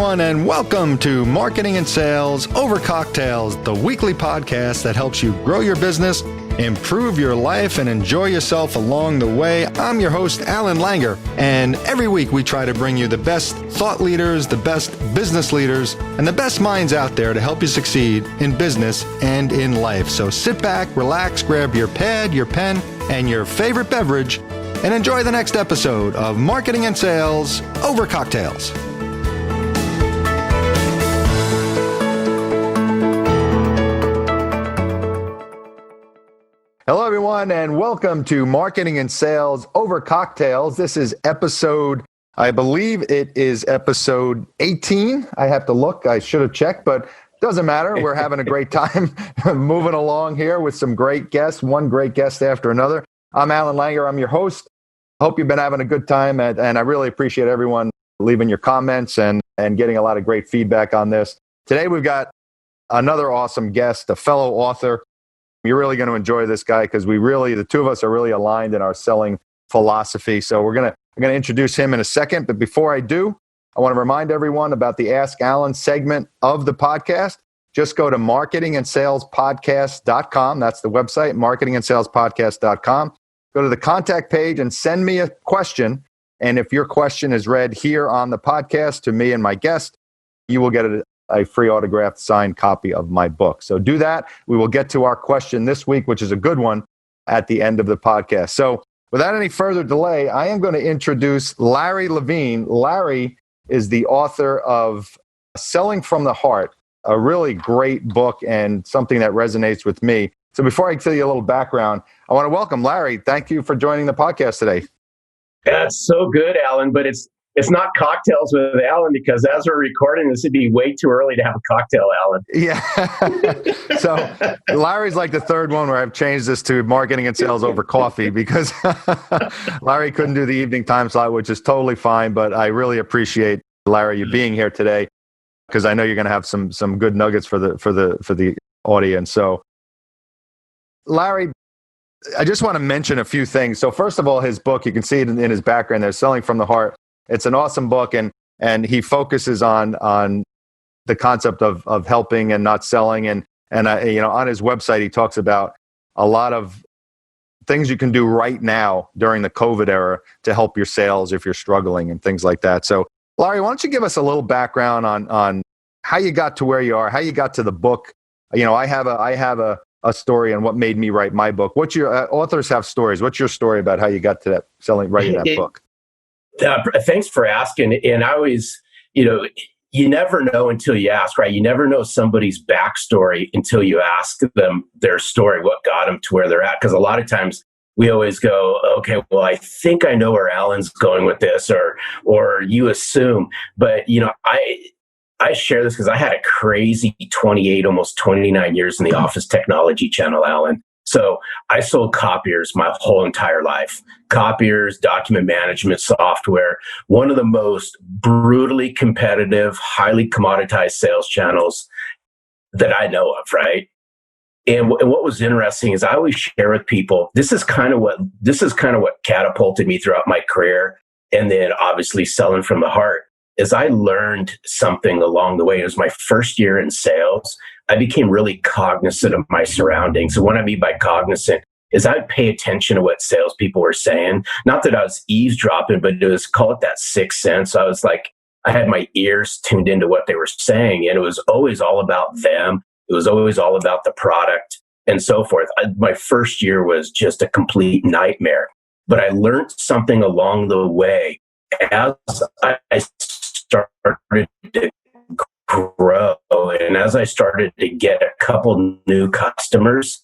everyone, and welcome to Marketing and Sales Over Cocktails, the weekly podcast that helps you grow your business, improve your life, and enjoy yourself along the way. I'm your host, Alan Langer, and every week we try to bring you the best thought leaders, the best business leaders, and the best minds out there to help you succeed in business and in life. So sit back, relax, grab your pad, your pen, and your favorite beverage, and enjoy the next episode of Marketing and Sales Over Cocktails. Hello, everyone, and welcome to Marketing and Sales Over Cocktails. This is episode, I believe it is episode 18. I have to look. I should have checked, but doesn't matter. We're having a great time moving along here with some great guests, one great guest after another. I'm Alan Langer. I'm your host. Hope you've been having a good time, and I really appreciate everyone leaving your comments and getting a lot of great feedback on this. Today, we've got another awesome guest, a fellow author. You're really going to enjoy this guy because the two of us are really aligned in our selling philosophy. So I'm going to introduce him in a second. But before I do, I want to remind everyone about the Ask Alan segment of the podcast. Just go to marketingandsalespodcast.com. That's the website, marketingandsalespodcast.com. Go to the contact page and send me a question. And if your question is read here on the podcast to me and my guest, you will get a free autographed signed copy of my book. So do that. We will get to our question this week, which is a good one, at the end of the podcast. So without any further delay, I am going to introduce Larry Levine. Larry is the author of Selling from the Heart, a really great book and something that resonates with me. So before I tell you a little background, I want to welcome Larry. Thank you for joining the podcast today. That's so good, Alan, but it's not cocktails with Alan because as we're recording this, it'd be way too early to have a cocktail, Alan. Yeah. So Larry's like the third one where I've changed this to Marketing and Sales Over Coffee because Larry couldn't do the evening time slot, which is totally fine. But I really appreciate, Larry, you being here today because I know you're going to have some good nuggets for the audience. So Larry, I just want to mention a few things. So first of all, his book, you can see it in his background there, Selling from the Heart. It's an awesome book, and he focuses on the concept of helping and not selling. And on his website, he talks about a lot of things you can do right now during the COVID era to help your sales if you're struggling and things like that. So, Larry, why don't you give us a little background on how you got to where you are, how you got to the book? I have a story on what made me write my book. What's your authors have stories? What's your story about how you got to writing that book? Thanks for asking. And I always, you never know until you ask, right? You never know somebody's backstory until you ask them their story, what got them to where they're at. Because a lot of times we always go, okay, well, I think I know where Alan's going with this, or you assume. But, I share this because I had a crazy 28, almost 29 years in the office technology channel, Alan. So I sold copiers my whole entire life. Copiers, document management software, one of the most brutally competitive, highly commoditized sales channels that I know of, right? And what was interesting is I always share with people, this is kind of what catapulted me throughout my career. And then obviously Selling from the Heart is I learned something along the way. It was my first year in sales. I became really cognizant of my surroundings. So what I mean by cognizant is I'd pay attention to what salespeople were saying. Not that I was eavesdropping, but it was, call it that sixth sense. I was like, I had my ears tuned into what they were saying, and it was always all about them. It was always all about the product and so forth. My first year was just a complete nightmare, but I learned something along the way as I started to grow. And as I started to get a couple new customers,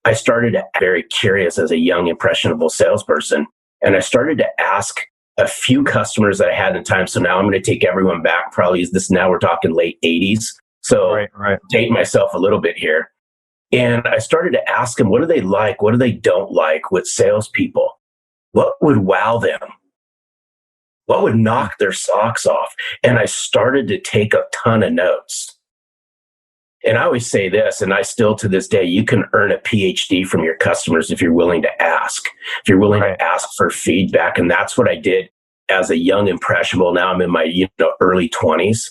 I started to get very curious as a young, impressionable salesperson. And I started to ask a few customers that I had at the time. So now I'm going to take everyone back. Probably now we're talking late 80s. So right. Date myself a little bit here. And I started to ask them, what do they like? What do they don't like with salespeople? What would wow them? What would knock their socks off? And I started to take a ton of notes. And I always say this, and I still to this day, you can earn a PhD from your customers if you're willing to ask, if you're willing to ask for feedback. And that's what I did as a young impressionable. Now I'm in my early 20s.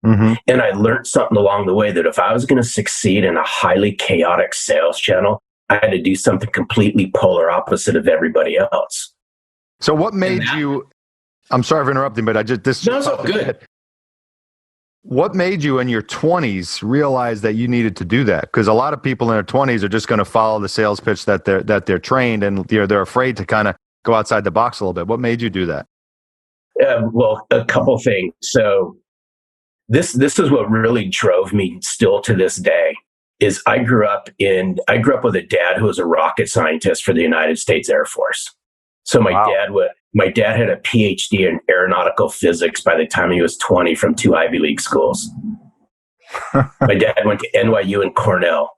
Mm-hmm. And I learned something along the way that if I was going to succeed in a highly chaotic sales channel, I had to do something completely polar opposite of everybody else. So what made you, I'm sorry for interrupting, but this no, it's all good. What made you in your 20s realize that you needed to do that? Because a lot of people in their 20s are just going to follow the sales pitch that they're trained, and they're afraid to kind of go outside the box a little bit. What made you do that? Well, a couple things. So this is what really drove me still to this day is I grew up with a dad who was a rocket scientist for the United States Air Force. So my dad had a PhD in aeronautical physics by the time he was 20 from 2 Ivy League schools. My dad went to NYU and Cornell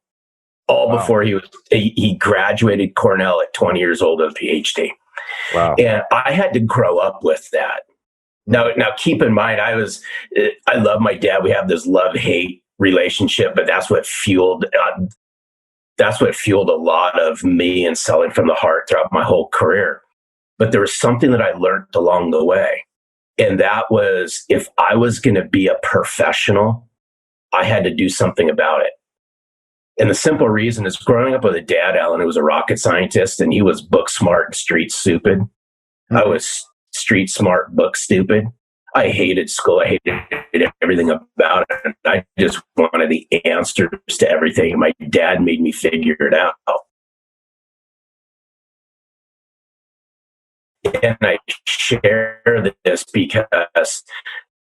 before he graduated Cornell at 20 years old with a PhD. Wow. And I had to grow up with that. Now keep in mind, I love my dad. We have this love-hate relationship, but that's what fueled a lot of me and selling from the heart throughout my whole career. But there was something that I learned along the way. And that was, if I was going to be a professional, I had to do something about it. And the simple reason is growing up with a dad, Alan, who was a rocket scientist, and he was book smart and street stupid. Mm-hmm. I was street smart, book stupid. I hated school. I hated everything about it. I just wanted the answers to everything. My dad made me figure it out. And I share this because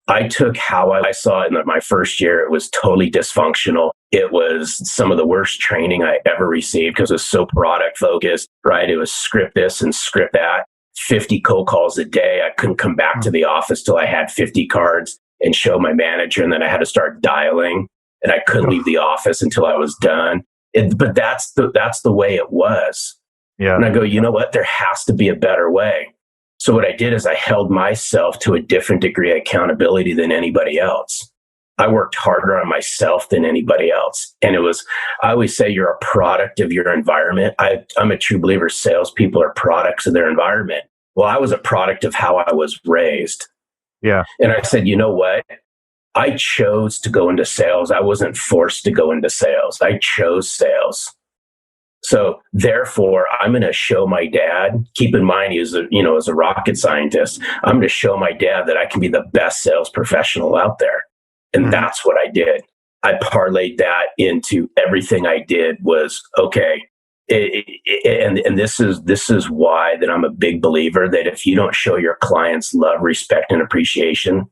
I took how I saw it in my first year. It was totally dysfunctional. It was some of the worst training I ever received because it was so product focused, right? It was script this and script that, 50 cold calls a day. I couldn't come back to the office till I had 50 cards and show my manager. And then I had to start dialing, and I couldn't leave the office until I was done. But that's the way it was. Yeah. And I go, you know what? There has to be a better way. So what I did is I held myself to a different degree of accountability than anybody else. I worked harder on myself than anybody else. And I always say you're a product of your environment. I'm a true believer salespeople are products of their environment. Well, I was a product of how I was raised. Yeah. And I said, you know what? I chose to go into sales. I wasn't forced to go into sales. I chose sales. So therefore, I'm going to show my dad, keep in mind, he was as a rocket scientist, I'm going to show my dad that I can be the best sales professional out there. And that's what I did. I parlayed that into everything I did was, okay. And this is why that I'm a big believer that if you don't show your clients love, respect, and appreciation,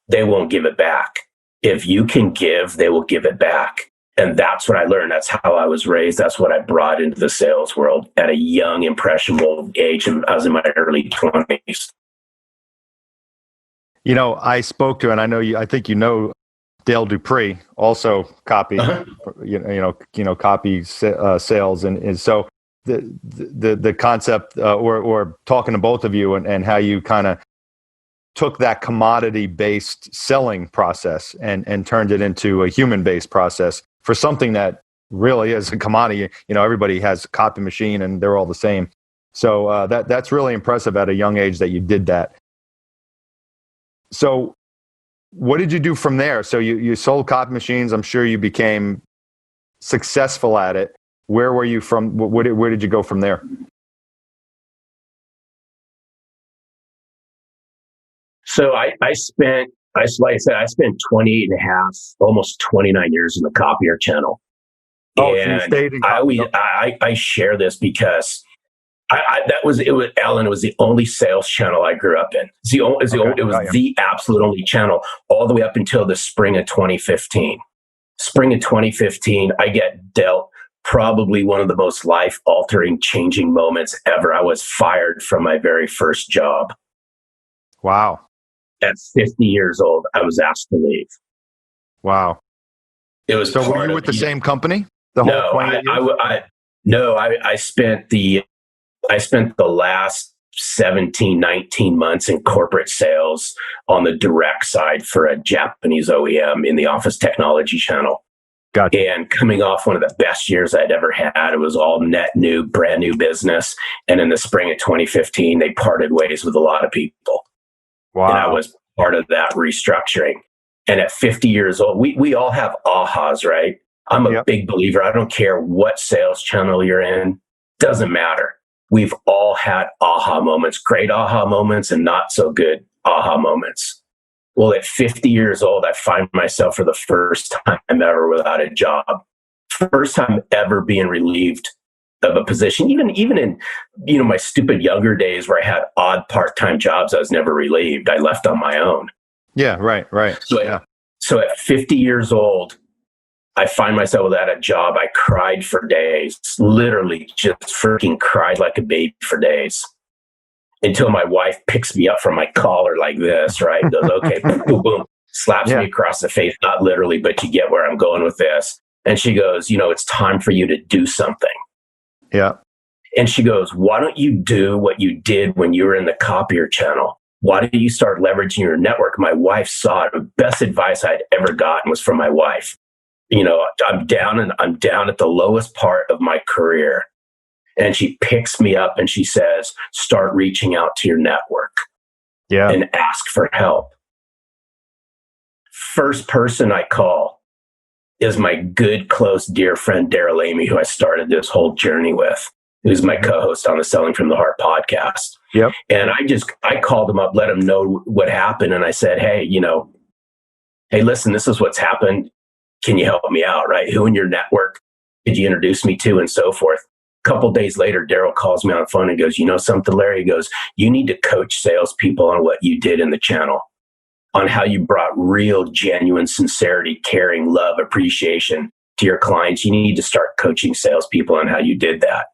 they won't give it back. If you can give, they will give it back. And that's what I learned. That's how I was raised. That's what I brought into the sales world at a young, impressionable age. And I was in my early 20s. You know, I spoke to, and I think you know Dale Dupree, also copy, copy sales, and so the concept, or talking to both of you, and how you kind of took that commodity-based selling process and turned it into a human-based process for something that really is a commodity. You know, everybody has a copy machine, and they're all the same. So that's really impressive at a young age that you did that. So what did you do from there? So you sold copy machines. I'm sure you became successful at it. Where were you from? Where did you go from there? So I spent 28 and a half, almost 29 years in the copier channel. Oh, and so you stayed in copier. I share this because Alan, it was the only sales channel I grew up in. It was the absolute only channel all the way up until the spring of 2015. Spring of 2015, I get dealt probably one of the most life-altering, changing moments ever. I was fired from my very first job. Wow. At 50 years old, I was asked to leave. Wow. It was. So were you with the same company the whole 20 years? I spent the last 17, 19 months in corporate sales on the direct side for a Japanese OEM in the office technology channel. Gotcha. And coming off one of the best years I'd ever had, it was all net new, brand new business. And in the spring of 2015, they parted ways with a lot of people. Wow. And part of that restructuring. And at 50 years old, we all have ahas, right? I'm a big believer. I don't care what sales channel you're in. Doesn't matter. We've all had aha moments, great aha moments and not so good aha moments. Well, at 50 years old, I find myself for the first time ever without a job. First time ever being relieved of a position. Even in, my stupid younger days where I had odd part-time jobs, I was never relieved. I left on my own. Yeah, right. So at 50 years old, I find myself without a job. I cried for days, literally just freaking cried like a baby for days until my wife picks me up from my collar like this, right? Goes, okay, boom, boom, slaps me across the face, not literally, but you get where I'm going with this. And she goes, it's time for you to do something. Yeah. And she goes, why don't you do what you did when you were in the copier channel? Why don't you start leveraging your network? My wife saw it. The best advice I'd ever gotten was from my wife. I'm down at the lowest part of my career. And she picks me up and she says, start reaching out to your network and ask for help. First person I call is my good, close, dear friend, Daryl Amy, who I started this whole journey with, who's my co-host on the Selling from the Heart podcast. Yep. And I called him up, let him know what happened. And I said, hey, hey, listen, this is what's happened. Can you help me out? Right? Who in your network could you introduce me to, and so forth? A couple of days later, Daryl calls me on the phone and goes, you know something, Larry? He goes, you need to coach salespeople on what you did in the channel, on how you brought real, genuine sincerity, caring, love, appreciation to your clients. You need to start coaching salespeople on how you did that,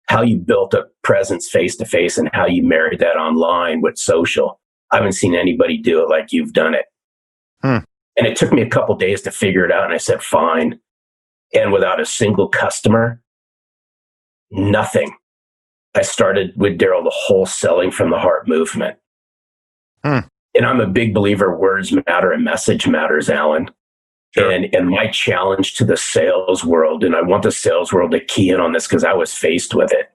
how you built a presence face-to-face, and how you married that online with social. I haven't seen anybody do it like you've done it. And it took me a couple of days to figure it out. And I said, fine. And without a single customer, nothing. I started with Daryl the whole Selling from the Heart movement. And I'm a big believer words matter and message matters, Alan. Sure. And my challenge to the sales world, and I want the sales world to key in on this because I was faced with it.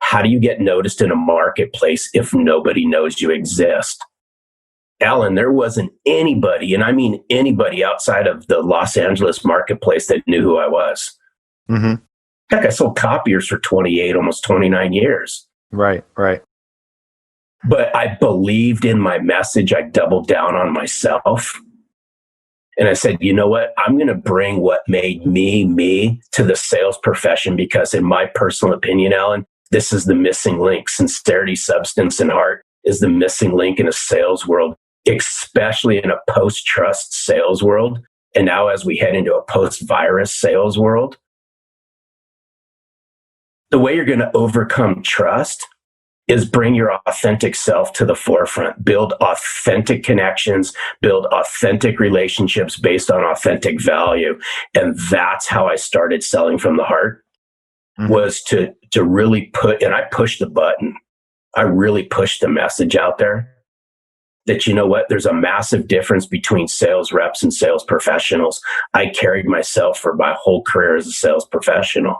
How do you get noticed in a marketplace if nobody knows you exist? Alan, there wasn't anybody, and I mean anybody outside of the Los Angeles marketplace that knew who I was. Heck, I sold copiers for 28, almost 29 years. Right. But I believed in my message. I doubled down on myself. And I said, you know what? I'm going to bring what made me to the sales profession because in my personal opinion, Alan, this is the missing link. Sincerity, substance, and heart is the missing link in a sales world, especially in a post-trust sales world. And now as we head into a post-virus sales world, the way you're going to overcome trust is bring your authentic self to the forefront, build authentic connections, build authentic relationships based on authentic value. And that's how I started Selling from the Heart, was to really and I pushed the button. I really pushed the message out there that, you know what, there's a massive difference between sales reps and sales professionals. I carried myself for my whole career as a sales professional.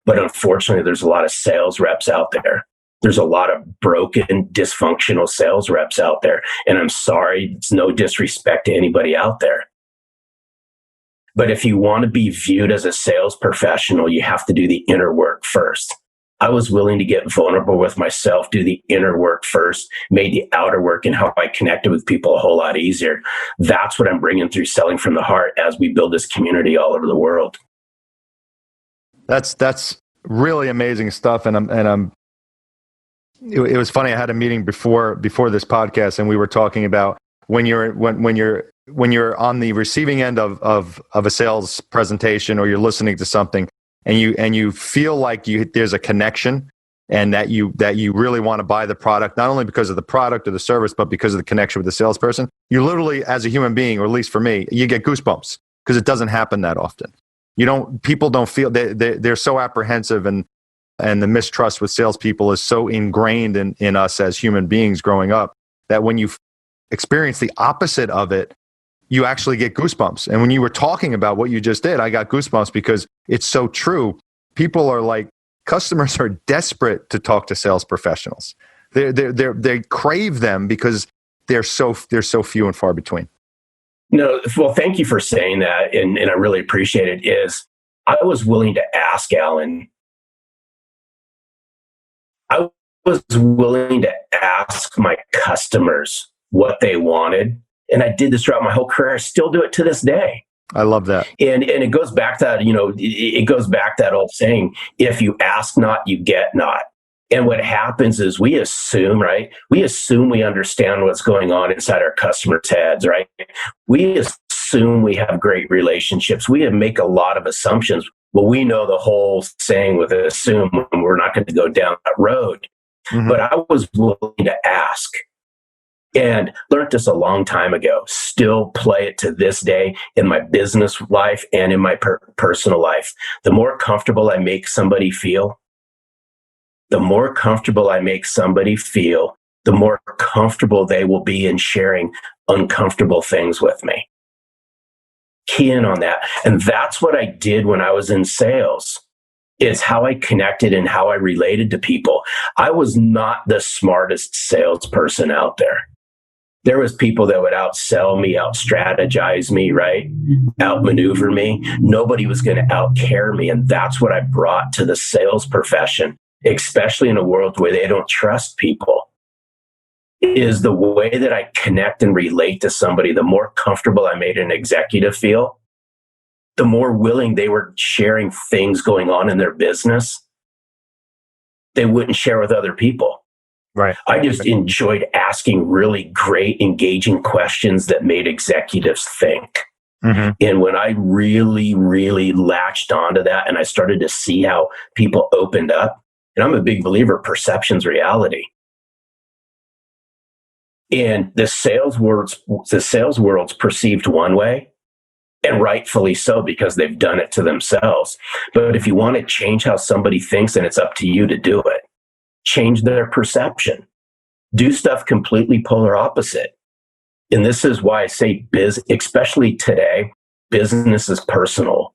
But unfortunately, there's a lot of sales reps out there. There's a lot of broken, dysfunctional sales reps out there. And I'm sorry, it's no disrespect to anybody out there. But if you want to be viewed as a sales professional, you have to do the inner work first. I was willing to get vulnerable with myself, do the inner work first, made the outer work and how I connected with people a whole lot easier. That's what I'm bringing through Selling from the Heart as we build this community all over the world. That's really amazing stuff. It was funny. I had a meeting before this podcast, and we were talking about when you're on the receiving end of a sales presentation, or you're listening to something, and you feel like there's a connection, and that you really want to buy the product, not only because of the product or the service, but because of the connection with the salesperson. You literally, as a human being, or at least for me, you get goosebumps because it doesn't happen that often. People don't feel they're so apprehensive, and the mistrust with salespeople is so ingrained in us as human beings growing up that when you experience the opposite of it, you actually get goosebumps. And when you were talking about what you just did, I got goosebumps because it's so true. People are like, customers are desperate to talk to sales professionals. They crave them because they're so few and far between. No, well, thank you for saying that, and I really appreciate it. Is I was willing to ask Alan. I was willing to ask my customers what they wanted, and I did this throughout my whole career. I still do it to this day. I love that. And it goes back to that, it goes back to that old saying, if you ask not, you get not. And what happens is we assume, right? We assume we understand what's going on inside our customers' heads, right? We assume we have great relationships. We make a lot of assumptions. Well, we know the whole saying with assume, and we're not going to go down that road. Mm-hmm. But I was willing to ask. And learned this a long time ago, still play it to this day in my business life and in my personal life. The more comfortable I make somebody feel, the more comfortable they will be in sharing uncomfortable things with me. Key in on that. And that's what I did when I was in sales. Is how I connected and how I related to people. I was not the smartest salesperson out there. There was people that would outsell me, out-strategize me, right? Outmaneuver me. Nobody was going to out-care me. And that's what I brought to the sales profession, especially in a world where they don't trust people, is the way that I connect and relate to somebody. The more comfortable I made an executive feel, the more willing they were sharing things going on in their business they wouldn't share with other people. Right. I just enjoyed asking really great, engaging questions that made executives think. Mm-hmm. And when I really, really latched onto that and I started to see how people opened up, and I'm a big believer, perception's reality. And the sales world's perceived one way, and rightfully so, because they've done it to themselves. But if you want to change how somebody thinks, then it's up to you to do it. Change their perception. Do stuff completely polar opposite. And this is why I say especially today, business is personal.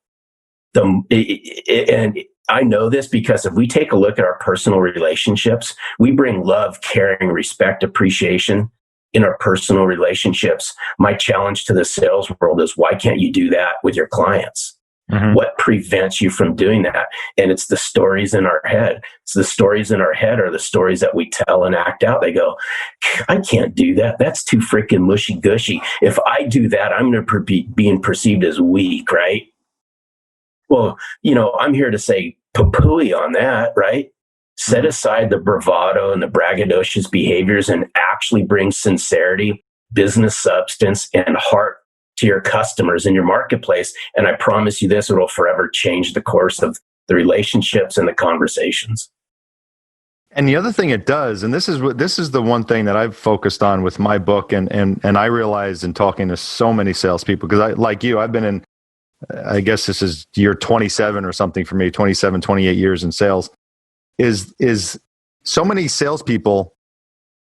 And I know this because if we take a look at our personal relationships, we bring love, caring, respect, appreciation in our personal relationships. My challenge to the sales world is, why can't you do that with your clients? Mm-hmm. What prevents you from doing that? And it's the stories in our head. It's the stories in our head are the stories that we tell and act out. They go, I can't do that. That's too freaking mushy gushy. If I do that, I'm going to be being perceived as weak, right? Well, I'm here to say poo-pooey on that, right? Set aside the bravado and the braggadocious behaviors and actually bring sincerity, business substance, and heart to your customers in your marketplace. And I promise you this, it'll forever change the course of the relationships and the conversations. And the other thing it does, and this is the one thing that I've focused on with my book, and I realized in talking to so many salespeople, because I've been in, I guess this is year 27 or something for me, 27, 28 years in sales, is so many salespeople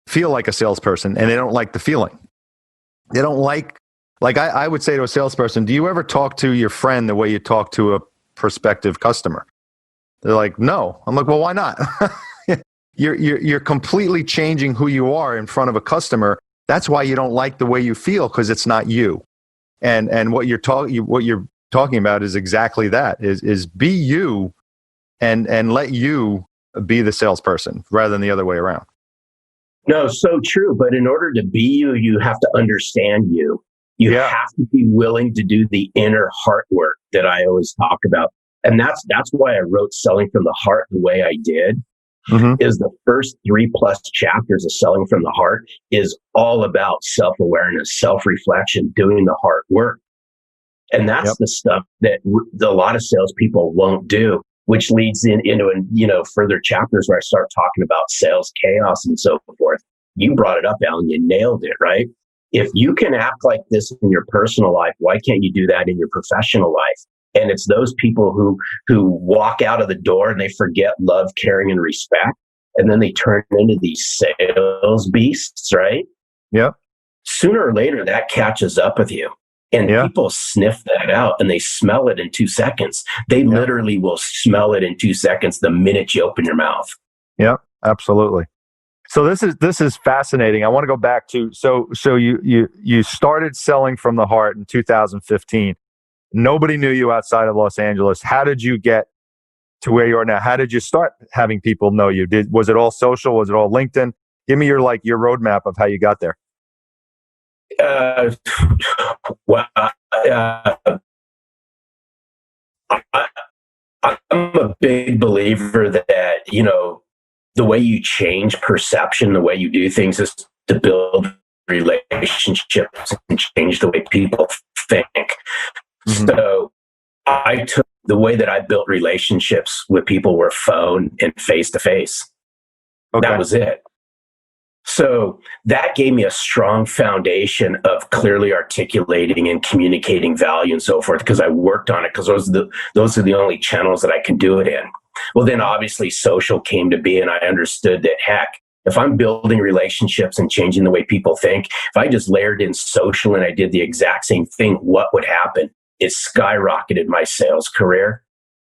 feel like a salesperson and they don't like the feeling. They don't like I would say to a salesperson, do you ever talk to your friend the way you talk to a prospective customer? They're like, no. I'm like, well, why not? You're completely changing who you are in front of a customer. That's why you don't like the way you feel, because it's not you. And what you're talking about is exactly that, is be you and let you be the salesperson rather than the other way around. No, so true. But in order to be you, you have to understand you. You have to be willing to do the inner heart work that I always talk about. And that's why I wrote Selling from the Heart the way I did. Mm-hmm. Is the first 3+ chapters of Selling from the Heart is all about self-awareness, self-reflection, doing the heart work. And that's the stuff that a lot of salespeople won't do, which leads into further chapters where I start talking about sales chaos and so forth. You brought it up, Alan. You nailed it, right? If you can act like this in your personal life, why can't you do that in your professional life? And it's those people who walk out of the door and they forget love, caring, and respect, and then they turn into these sales beasts, right? Yeah. Sooner or later, that catches up with you. And people sniff that out and they smell it in 2 seconds. They literally will smell it in 2 seconds the minute you open your mouth. Yeah, absolutely. So this is fascinating. I want to go back to so you started selling from the heart in 2015. Nobody knew you outside of Los Angeles. How did you get to where you are now? How did you start having people know you? Was it all social? Was it all LinkedIn? Give me your roadmap of how you got there. Well, I'm a big believer that, the way you change perception, the way you do things is to build relationships and change the way people think. Mm-hmm. So I took the way that I built relationships with people were phone and face to face. That was it. So that gave me a strong foundation of clearly articulating and communicating value and so forth, because I worked on it, because those are the only channels that I can do it in. Well, then obviously social came to be, and I understood that, heck, if I'm building relationships and changing the way people think, if I just layered in social and I did the exact same thing, what would happen? It skyrocketed my sales career,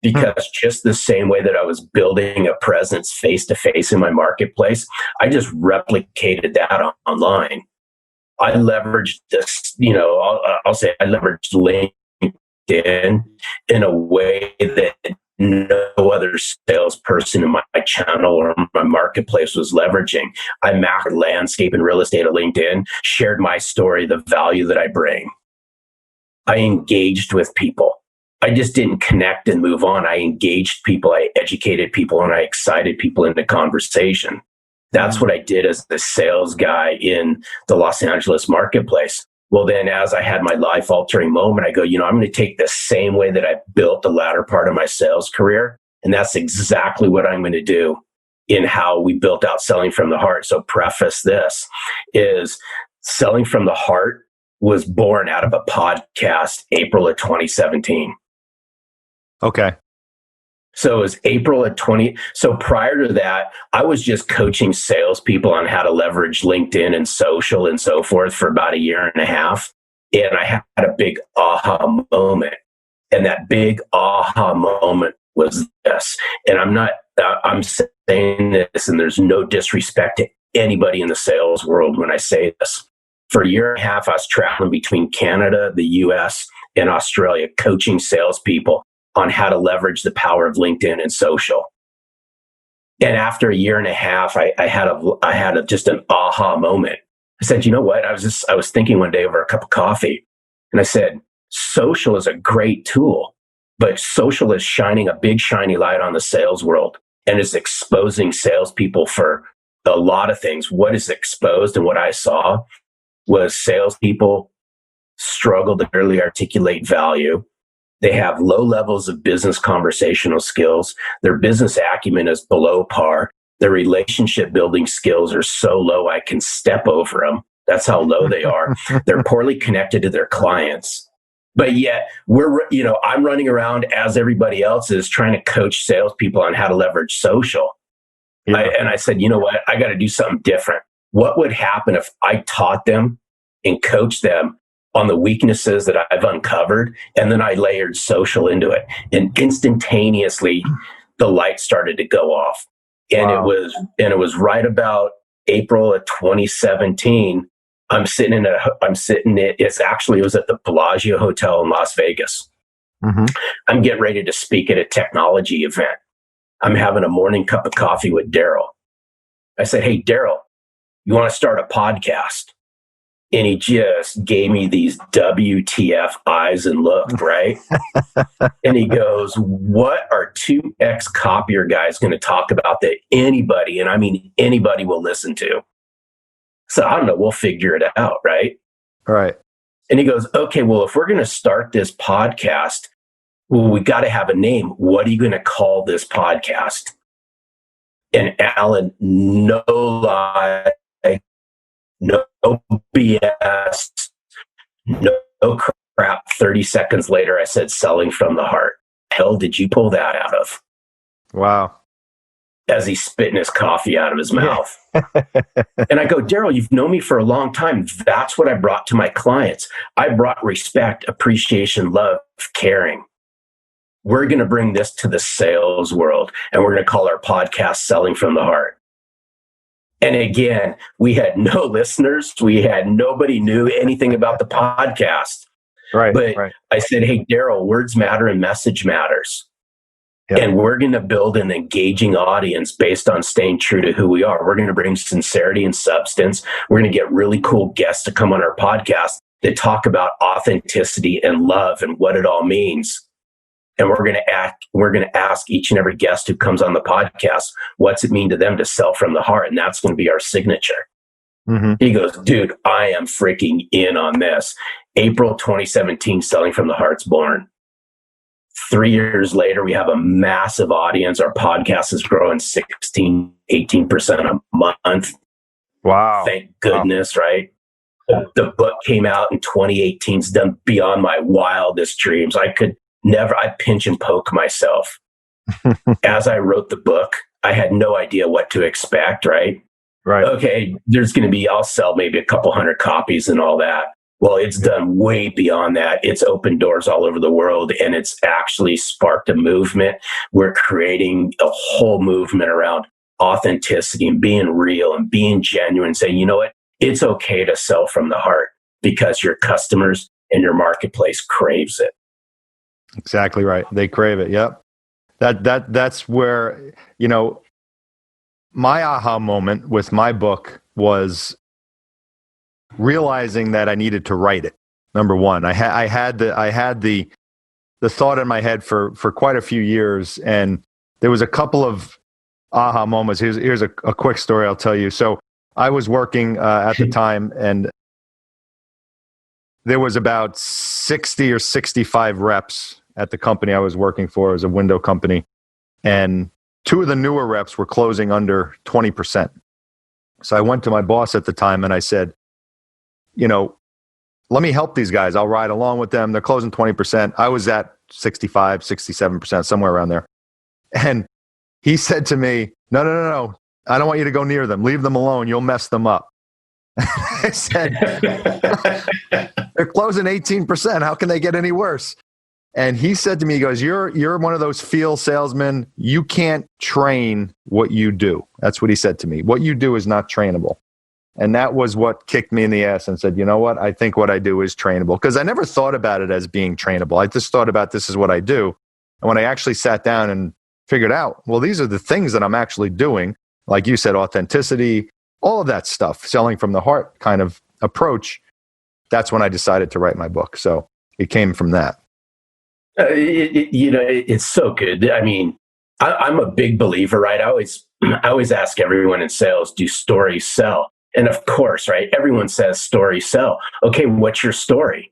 because just the same way that I was building a presence face to face in my marketplace, I just replicated that online. I leveraged this, I'll say I leveraged LinkedIn in a way that no other salesperson in my channel or my marketplace was leveraging. I mapped landscape and real estate at LinkedIn, shared my story, the value that I bring. I engaged with people. I just didn't connect and move on. I engaged people, I educated people, and I excited people into conversation. That's what I did as the sales guy in the Los Angeles marketplace. Well, then as I had my life-altering moment, I go, I'm going to take the same way that I built the latter part of my sales career, and that's exactly what I'm going to do in how we built out Selling from the Heart. So preface this is Selling from the Heart was born out of a podcast, April of 2017. Okay. So it was April of 20. So prior to that, I was just coaching salespeople on how to leverage LinkedIn and social and so forth for about a year and a half. And I had a big aha moment. And that big aha moment was this. And I'm saying this, and there's no disrespect to anybody in the sales world when I say this. For a year and a half, I was traveling between Canada, the US, and Australia, coaching salespeople on how to leverage the power of LinkedIn and social. And after a year and a half, I had just an aha moment. I said, you know what? I was thinking one day over a cup of coffee, and I said, social is a great tool, but social is shining a big shiny light on the sales world and is exposing salespeople for a lot of things. What is exposed and what I saw was salespeople struggle to really articulate value. They have low levels of business conversational skills. Their business acumen is below par. Their relationship building skills are so low I can step over them. That's how low they are. They're poorly connected to their clients. But yet I'm running around as everybody else is trying to coach salespeople on how to leverage social. Yeah. And I said, you know what? I got to do something different. What would happen if I taught them and coached them on the weaknesses that I've uncovered, and then I layered social into it, and instantaneously the light started to go off. And wow. it was right about April of 2017. It was at the Bellagio Hotel in Las Vegas. Mm-hmm. I'm getting ready to speak at a technology event. I'm having a morning cup of coffee with Daryl. I said, hey, Daryl, you want to start a podcast? And he just gave me these WTF eyes and look, right? And he goes, what are two ex-copier guys going to talk about that anybody, and I mean anybody, will listen to? So I don't know, we'll figure it out, right? Right. And he goes, okay, well, if we're going to start this podcast, well, we got to have a name. What are you going to call this podcast? And Alan, no lie, no BS, no crap. 30 seconds later, I said, Selling from the Heart. Hell did you pull that out of? Wow. As he's spitting his coffee out of his mouth. And I go, Daryl, you've known me for a long time. That's what I brought to my clients. I brought respect, appreciation, love, caring. We're going to bring this to the sales world, and we're going to call our podcast Selling from the Heart. And again, we had no listeners. Nobody knew anything about the podcast. Right. But right. I said, hey, Daryl, words matter and message matters. Yep. And we're going to build an engaging audience based on staying true to who we are. We're going to bring sincerity and substance. We're going to get really cool guests to come on our podcast that talk about authenticity and love and what it all means. And we're going to ask each and every guest who comes on the podcast, what's it mean to them to sell from the heart? And that's going to be our signature. Mm-hmm. He goes, dude, I am freaking in on this. April 2017, Selling from the Heart's born. 3 years later, we have a massive audience. Our podcast is growing 16, 18% a month. Wow. Thank goodness, wow. Right? The book came out in 2018. It's done beyond my wildest dreams. I pinch and poke myself. As I wrote the book, I had no idea what to expect, right? Right. Okay, I'll sell maybe a couple hundred copies and all that. Well, it's done way beyond that. It's opened doors all over the world, and it's actually sparked a movement. We're creating a whole movement around authenticity and being real and being genuine, saying, you know what? It's okay to sell from the heart because your customers and your marketplace craves it. Exactly right. They crave it. Yep. That's where, my aha moment with my book was realizing that I needed to write it. Number one, I had the thought in my head for quite a few years, and there was a couple of aha moments. Here's a quick story I'll tell you. So I was working at the time, and there was about 60 or 65 reps at the company I was working for. It was a window company, and two of the newer reps were closing under 20%. So I went to my boss at the time and I said, let me help these guys. I'll ride along with them. They're closing 20%. I was at 65, 67%, somewhere around there. And he said to me, no. I don't want you to go near them. Leave them alone. You'll mess them up. I said, they're closing 18%. How can they get any worse? And he said to me, he goes, you're one of those field salesmen. You can't train what you do. That's what he said to me. What you do is not trainable. And that was what kicked me in the ass and said, you know what? I think what I do is trainable. Because I never thought about it as being trainable. I just thought about this is what I do. And when I actually sat down and figured out, well, these are the things that I'm actually doing. Like you said, authenticity, all of that stuff, selling from the heart kind of approach. That's when I decided to write my book. So it came from that. It's so good. I mean, I'm a big believer, right? I always ask everyone in sales, do stories sell? And of course, right, everyone says stories sell. Okay, what's your story?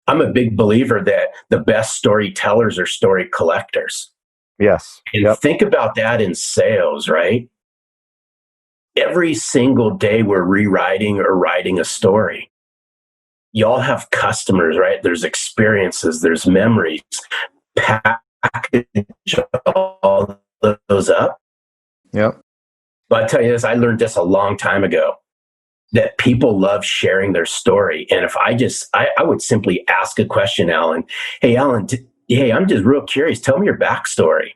I'm a big believer that the best storytellers are story collectors. Yes. And think about that in sales, right? Every single day we're rewriting or writing a story. Y'all have customers, right? There's experiences, there's memories. Package all those up. Yep. But I tell you this, I learned this a long time ago, that people love sharing their story. And if I would simply ask a question, Alan. Hey, Alan, I'm just real curious. Tell me your backstory.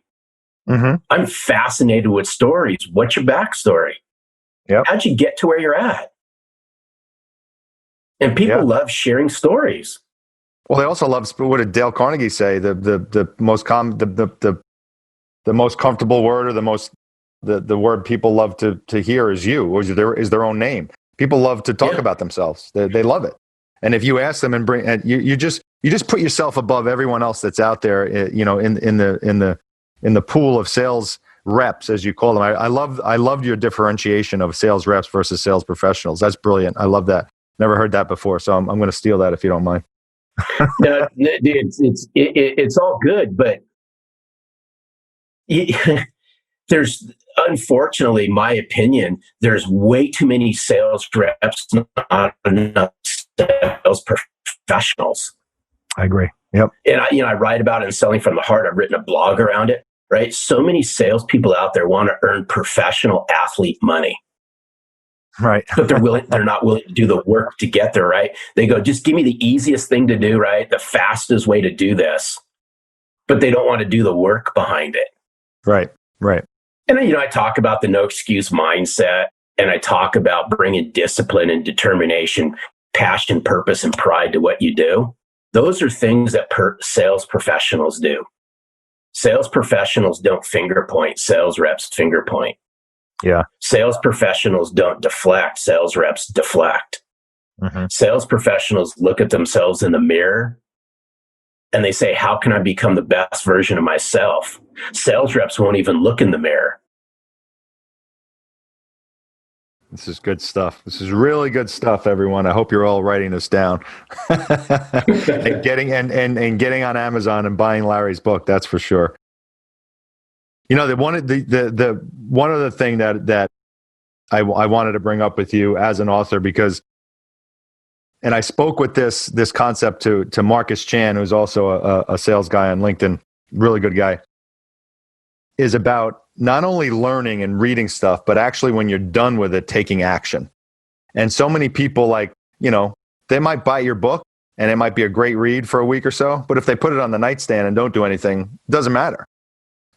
Mm-hmm. I'm fascinated with stories. What's your backstory? Yep. How'd you get to where you're at? And people love sharing stories. Well, they also love, what did Dale Carnegie say? The most comfortable word, or the word people love to hear is you, or is their own name. People love to talk about themselves. They love it. And if you ask them and you just put yourself above everyone else that's out there, in the pool of sales reps, as you call them. I loved your differentiation of sales reps versus sales professionals. That's brilliant. I love that. Never heard that before. So I'm going to steal that if you don't mind. No, it's all good, but there's, unfortunately, my opinion, there's way too many sales reps, not enough sales professionals. I agree. Yep. And I write about it in Selling from the Heart. I've written a blog around it, right? So many salespeople out there want to earn professional athlete money. Right. But they're not willing to do the work to get there, right? They go, just give me the easiest thing to do, right? The fastest way to do this. But they don't want to do the work behind it. Right. And I talk about the no excuse mindset. and I talk about bringing discipline and determination, passion, purpose, and pride to what you do. Those are things that sales professionals do. Sales professionals don't finger point. Sales reps finger point. Yeah. Sales professionals don't deflect. Sales reps deflect. Mm-hmm. Sales professionals look at themselves in the mirror and they say, how can I become the best version of myself? Sales reps won't even look in the mirror. This is good stuff. This is really good stuff, everyone. I hope you're all writing this down and getting on Amazon and buying Larry's book. That's for sure. You know, the one other thing that I wanted to bring up with you as an author, because, and I spoke with this concept to Marcus Chan, who's also a sales guy on LinkedIn, really good guy, is about not only learning and reading stuff, but actually when you're done with it, taking action. And so many people, like, you know, they might buy your book and it might be a great read for a week or so, but if they put it on the nightstand and don't do anything, it doesn't matter.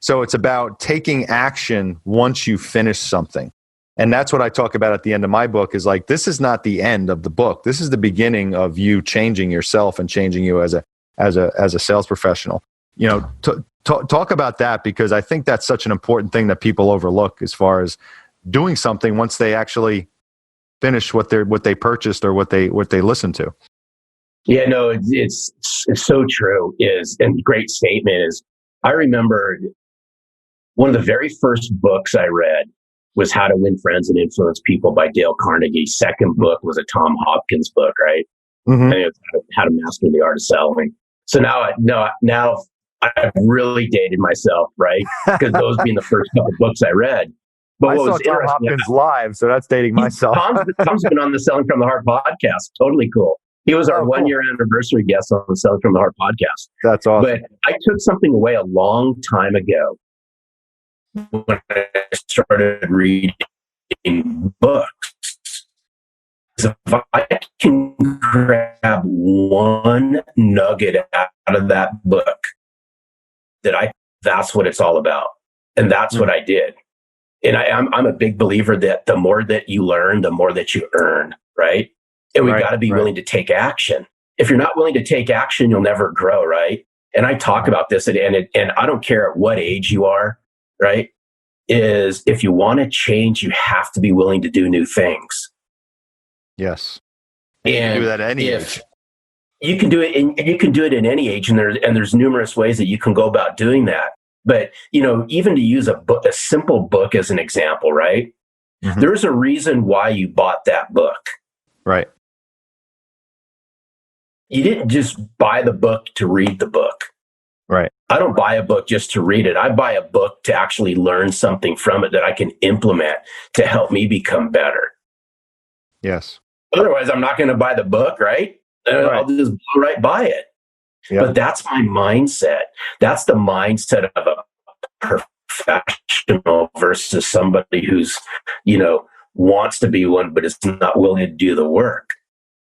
So it's about taking action once you finish something. And that's what I talk about at the end of my book, is like, this is not the end of the book. This is the beginning of you changing yourself and changing you as a sales professional. You know, talk about that, because I think that's such an important thing that people overlook as far as doing something once they actually finish what they purchased or what they listened to. Yeah, no, it's so true. And great statement is, I remember one of the very first books I read was How to Win Friends and Influence People by Dale Carnegie. Second book was a Tom Hopkins book, right? Mm-hmm. And it was How to Master the Art of Selling. So now I've really dated myself, right? Because those being the first couple of books I read. But I saw Tom Hopkins live, so that's dating myself. Tom's been on the Selling from the Heart podcast. Totally cool. He was our 1 year anniversary guest on the Selling from the Heart podcast. That's awesome. But I took something away a long time ago when I started reading books. If I can grab one nugget out of that book, that's what it's all about. And that's what I did. And I'm a big believer that the more that you learn, the more that you earn, right? And we've got to be willing to take action. If you're not willing to take action, you'll never grow, right? And I talk about this, and I don't care at what age you are, right? Is if you want to change, you have to be willing to do new things. Yes. And you can do that at any age. You can do it, and you can do it in any age, and there's numerous ways that you can go about doing that. But, you know, even to use a simple book as an example, right? Mm-hmm. There's a reason why you bought that book. Right. You didn't just buy the book to read the book. Right. I don't buy a book just to read it. I buy a book to actually learn something from it that I can implement to help me become better. Yes. Otherwise, I'm not going to buy the book, right? I'll just blow right by it. Yep. But that's my mindset. That's the mindset of a professional versus somebody who's, you know, wants to be one, but is not willing to do the work.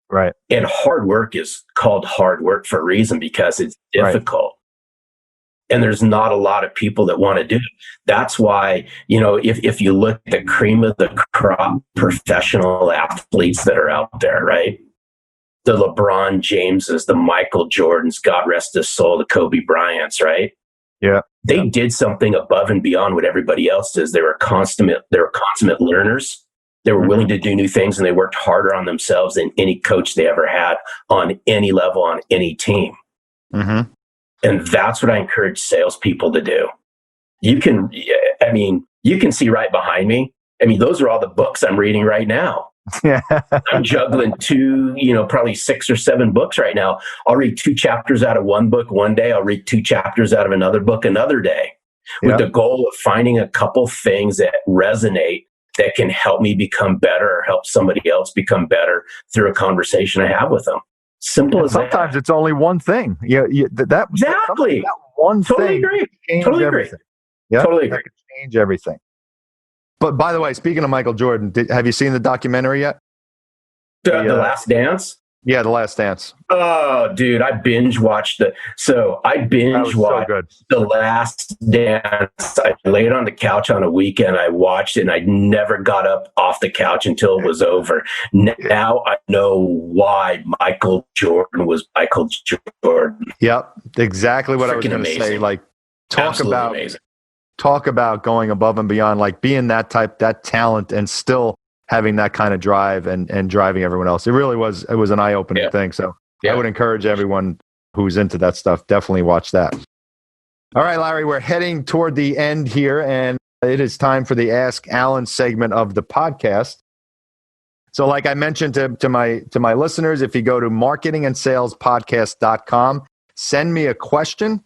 Right. And hard work is called hard work for a reason, because it's difficult. Right. And there's not a lot of people that want to do it. That's why, you know, if you look at the cream of the crop professional athletes that are out there, right? The LeBron Jameses, the Michael Jordans, God rest his soul, the Kobe Bryants, right? Yeah. They did something above and beyond what everybody else does. They were consummate learners. They were willing to do new things, and they worked harder on themselves than any coach they ever had on any level, on any team. Mm-hmm. And that's what I encourage salespeople to do. You can see right behind me. I mean, those are all the books I'm reading right now. Yeah. I'm juggling probably 6 or 7 books right now. I'll read 2 chapters out of one book one day. I'll read 2 chapters out of another book another day, with the goal of finding a couple things that resonate, that can help me become better or help somebody else become better through a conversation I have with them. Simple as that. Sometimes it's only one thing. Exactly. That one totally thing. Agree. Totally everything. Agree. Yeah. Totally agree. That can change everything. But by the way, speaking of Michael Jordan, have you seen the documentary yet? The Last Dance? Yeah, The Last Dance. Oh, dude, I binge watched That was so good. The Last Dance. I laid on the couch on a weekend. I watched it, and I never got up off the couch until it was over. Now I know why Michael Jordan was Michael Jordan. Yep, exactly what I was going to say. Like, talk about going above and beyond, like being that talent, and still having that kind of drive and driving everyone else. It was an eye-opening thing. So I would encourage everyone who's into that stuff, definitely watch that. All right, Larry, we're heading toward the end here, and it is time for the Ask Alan segment of the podcast. So like I mentioned to my listeners, if you go to marketingandsalespodcast.com, send me a question,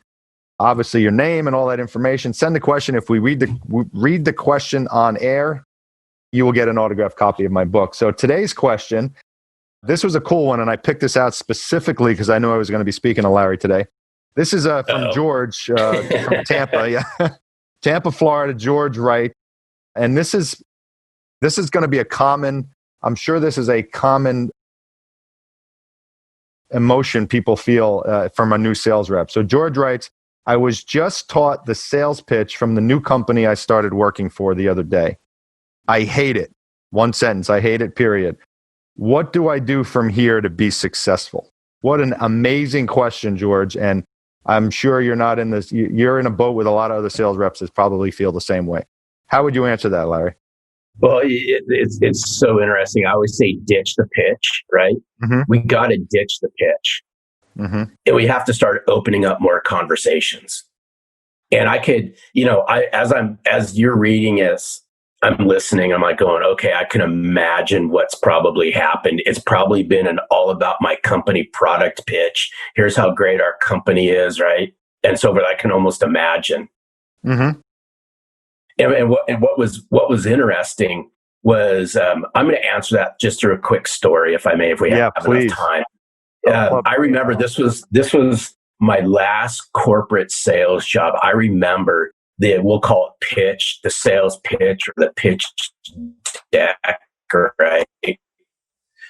obviously your name and all that information. Send the question. If we read the question on air, you will get an autographed copy of my book. So today's question, this was a cool one, and I picked this out specifically because I knew I was going to be speaking to Larry today. This is from George from Tampa, Tampa, Florida. George writes, and this is going to be a common. I'm sure this is a common emotion people feel from a new sales rep. So George writes, I was just taught the sales pitch from the new company I started working for the other day. I hate it. One sentence. I hate it, period. What do I do from here to be successful? What an amazing question, George. And I'm sure you're not in this. You're in a boat with a lot of other sales reps that probably feel the same way. How would you answer that, Larry? Well, it's so interesting. I always say ditch the pitch, right? Mm-hmm. We got to ditch the pitch. Mm-hmm. And we have to start opening up more conversations. And I could, as you're reading this, I'm listening, I'm like going, okay, I can imagine what's probably happened. It's probably been an all about my company product pitch. Here's how great our company is, right? And so, but I can almost imagine. Mm-hmm. And what was interesting was, I'm going to answer that just through a quick story, if I may, if we have enough time. I remember this was my last corporate sales job. I remember we'll call it pitch, the sales pitch, or the pitch deck, right?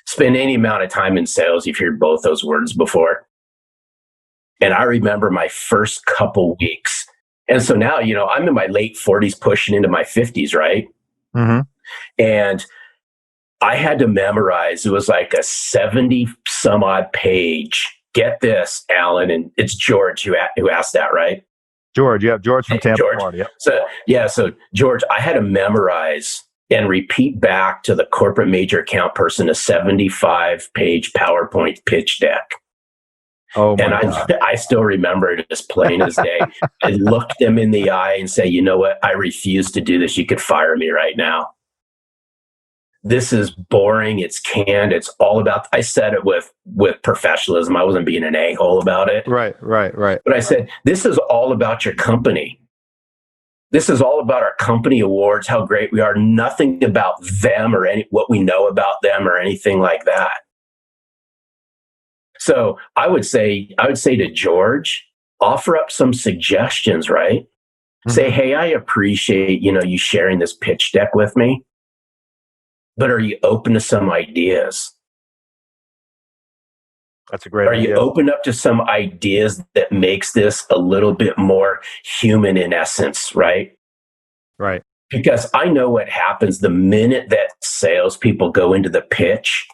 Spend any amount of time in sales. You've heard both those words before. And I remember my first couple weeks. And so now, I'm in my late 40s, pushing into my 50s, right? Mm-hmm. And I had to memorize, it was like a 70 some odd page. Get this, Alan, and it's George who asked that, right? George from Tampa, Florida. So George, I had to memorize and repeat back to the corporate major account person a 75-page PowerPoint pitch deck. Oh my God. I still remember it as plain as day. I looked them in the eye and say, you know what? I refuse to do this. You could fire me right now. This is boring. It's canned. It's all about, I said it with professionalism. I wasn't being an a-hole about it. Right. But I said, this is all about your company. This is all about our company awards, how great we are. Nothing about them or what we know about them or anything like that. So I would say to George, offer up some suggestions, right? Mm-hmm. Say, hey, I appreciate, you sharing this pitch deck with me. But are you open to some ideas? That's a great idea. Are you open up to some ideas that makes this a little bit more human in essence, right? Right. Because I know what happens the minute that salespeople go into the pitch.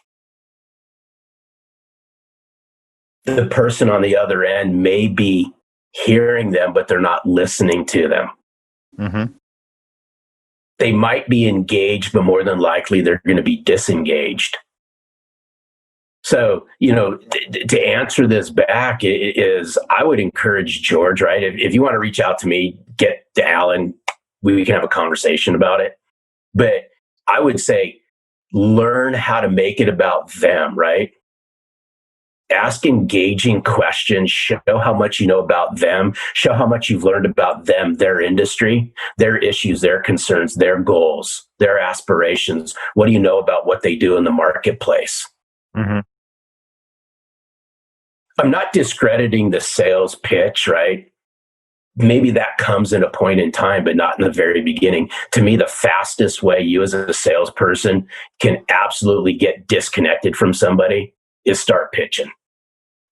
The person on the other end may be hearing them, but they're not listening to them. Mm-hmm. They might be engaged, but more than likely they're going to be disengaged. So, to answer this back is I would encourage George, right? If you want to reach out to me, get to Alan, we can have a conversation about it. But I would say learn how to make it about them, right? Ask engaging questions, show how much you know about them, show how much you've learned about them, their industry, their issues, their concerns, their goals, their aspirations. What do you know about what they do in the marketplace? Mm-hmm. I'm not discrediting the sales pitch, right? Maybe that comes in a point in time, but not in the very beginning. To me, the fastest way you as a salesperson can absolutely get disconnected from somebody is start pitching.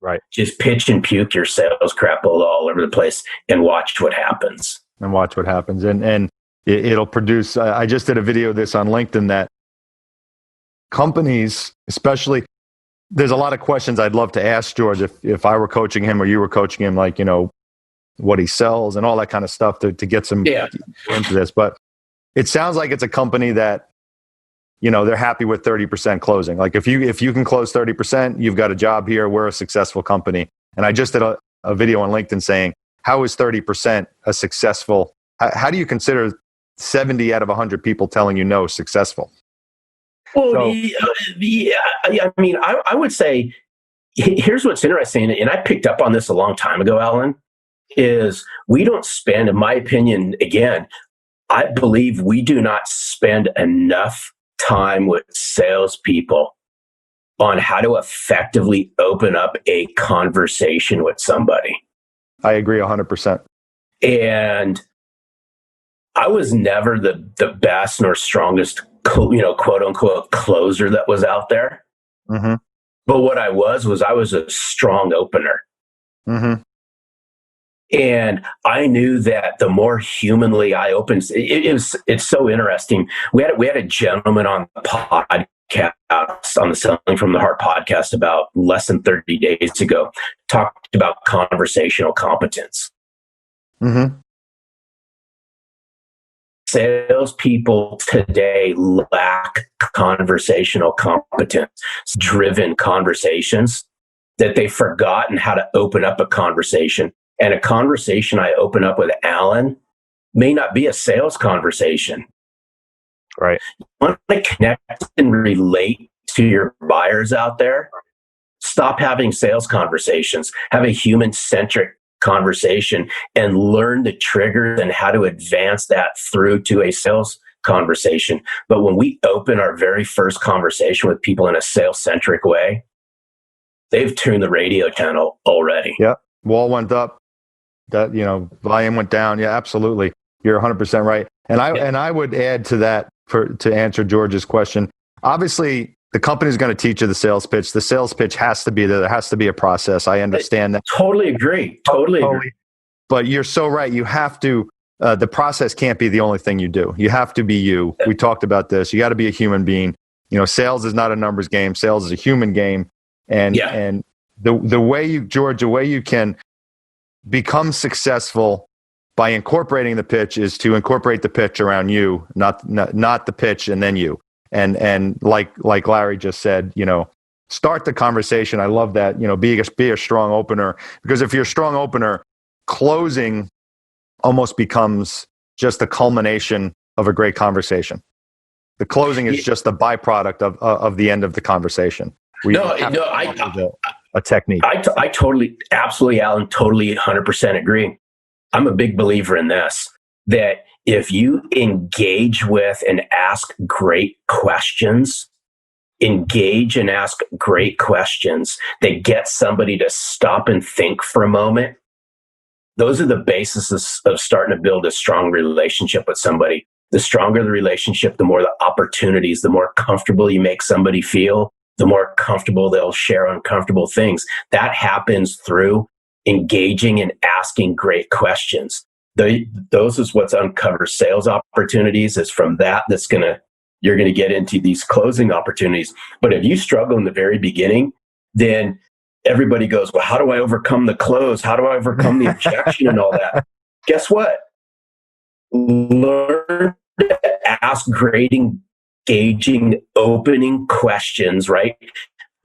Right. Just pitch and puke your sales crap all over the place and watch what happens. And it'll produce. I just did a video of this on LinkedIn that companies, especially, there's a lot of questions I'd love to ask George if I were coaching him or you were coaching him, like, what he sells and all that kind of stuff to get some into this. But it sounds like it's a company that, they're happy with 30% closing. Like if you can close 30%, you've got a job here. We're a successful company. And I just did a video on LinkedIn saying, how is 30% a successful? How do you consider 70 out of 100 people telling you no successful? Well, I would say, here's what's interesting, and I picked up on this a long time ago, Alan, is we don't spend, in my opinion, again, I believe we do not spend enough time with salespeople on how to effectively open up a conversation with somebody. I agree 100%. And I was never the best nor strongest, quote unquote, closer that was out there. Mm-hmm. But what I was a strong opener. Mm-hmm. And I knew that the more humanly I opened, it's so interesting. We had a gentleman on the podcast, on the Selling from the Heart podcast, about less than 30 days ago, talked about conversational competence. Mm-hmm. Salespeople today lack conversational competence, driven conversations, that they've forgotten how to open up a conversation. And a conversation I open up with Alan may not be a sales conversation. Right. You want to connect and relate to your buyers out there? Stop having sales conversations. Have a human-centric conversation and learn the triggers and how to advance that through to a sales conversation. But when we open our very first conversation with people in a sales-centric way, they've tuned the radio channel already. Yeah. Wall went up. That, volume went down. Yeah, absolutely. You're 100% right. And I would add to that to answer George's question. Obviously, the company's going to teach you the sales pitch. The sales pitch has to be there. There has to be a process. I understand that. Totally agree. Totally agree. But you're so right. You have to, the process can't be the only thing you do. You have to be you. We talked about this. You got to be a human being. Sales is not a numbers game. Sales is a human game. And the way you can become successful by incorporating the pitch is to incorporate the pitch around you, not the pitch and then you. And like Larry just said, start the conversation. I love that. Be a strong opener, because if you're a strong opener, closing almost becomes just the culmination of a great conversation. The closing is just the byproduct of the end of the conversation. A technique. I totally, absolutely, Alan, totally 100% agree. I'm a big believer in this, that if you engage with and ask great questions, that get somebody to stop and think for a moment, those are the basis of starting to build a strong relationship with somebody. The stronger the relationship, the more the opportunities, the more comfortable you make somebody feel, the more comfortable they'll share uncomfortable things. That happens through engaging and asking great questions. Those is what's uncovers sales opportunities. Is from you're going to get into these closing opportunities. But if you struggle in the very beginning, then everybody goes, well, how do I overcome the close? How do I overcome the objection and all that? Guess what? Learn to ask great, engaging, opening questions, right?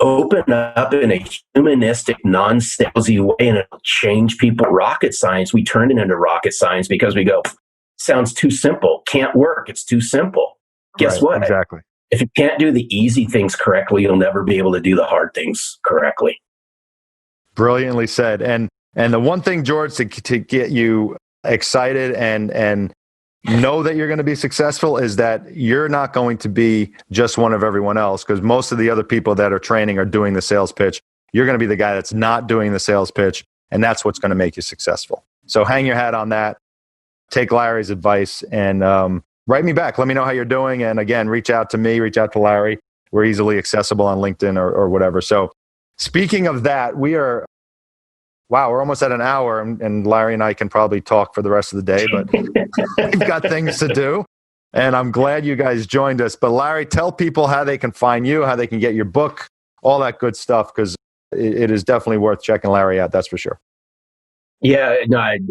Open up in a humanistic, non-salesy way, and it'll change people. Rocket science, we turn it into rocket science because we go, sounds too simple, can't work, it's too simple. Guess what? Exactly. If you can't do the easy things correctly, you'll never be able to do the hard things correctly. Brilliantly said. And the one thing, George, to get you excited and know that you're going to be successful is that you're not going to be just one of everyone else, because most of the other people that are training are doing the sales pitch. You're going to be the guy that's not doing the sales pitch, and that's what's going to make you successful. So hang your hat on that. Take Larry's advice and write me back. Let me know how you're doing. And again, reach out to me, reach out to Larry. We're easily accessible on LinkedIn or whatever. So Speaking of that, we're almost at an hour, and Larry and I can probably talk for the rest of the day, but we've got things to do. And I'm glad you guys joined us. But Larry, tell people how they can find you, how they can get your book, all that good stuff, because it is definitely worth checking Larry out. That's for sure. Yeah, no, I'd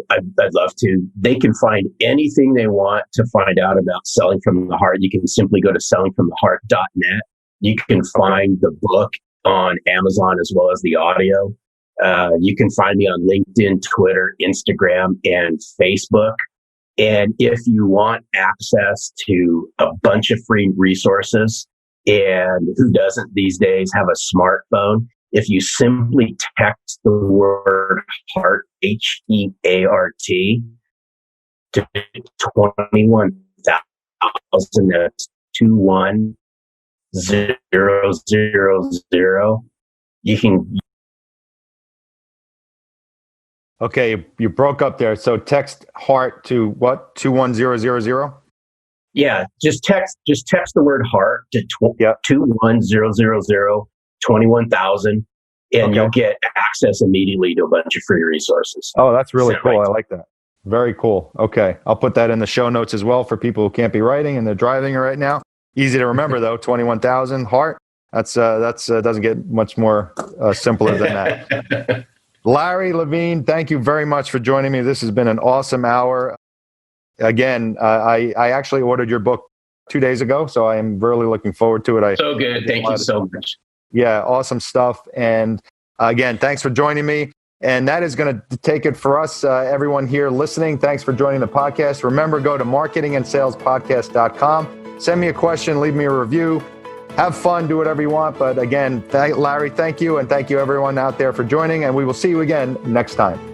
love to. They can find anything they want to find out about Selling from the Heart. You can simply go to sellingfromtheheart.net. You can find the book on Amazon as well as the audio. You can find me on LinkedIn, Twitter, Instagram, and Facebook. And if you want access to a bunch of free resources, and who doesn't these days have a smartphone, if you simply text the word HEART, HEART, to 21,000, that's 21000, you can. Okay, you broke up there. So text HEART to what? 21000? Yeah, just text the word HEART to 21000, 21,000, and you'll get access immediately to a bunch of free resources. Oh, that's really cool. I like that. Very cool. Okay, I'll put that in the show notes as well for people who can't be writing and they're driving right now. Easy to remember though. 21,000 HEART. That's doesn't get much more simpler than that. Larry Levine, thank you very much for joining me. This has been an awesome hour. Again, I actually ordered your book 2 days ago, so I am really looking forward to it. So good. Thank you so much. Yeah, awesome stuff. And again, thanks for joining me. And that is going to take it for us, everyone here listening. Thanks for joining the podcast. Remember, go to marketingandsalespodcast.com. Send me a question, leave me a review. Have fun, do whatever you want. But again, Larry, thank you. And thank you everyone out there for joining. And we will see you again next time.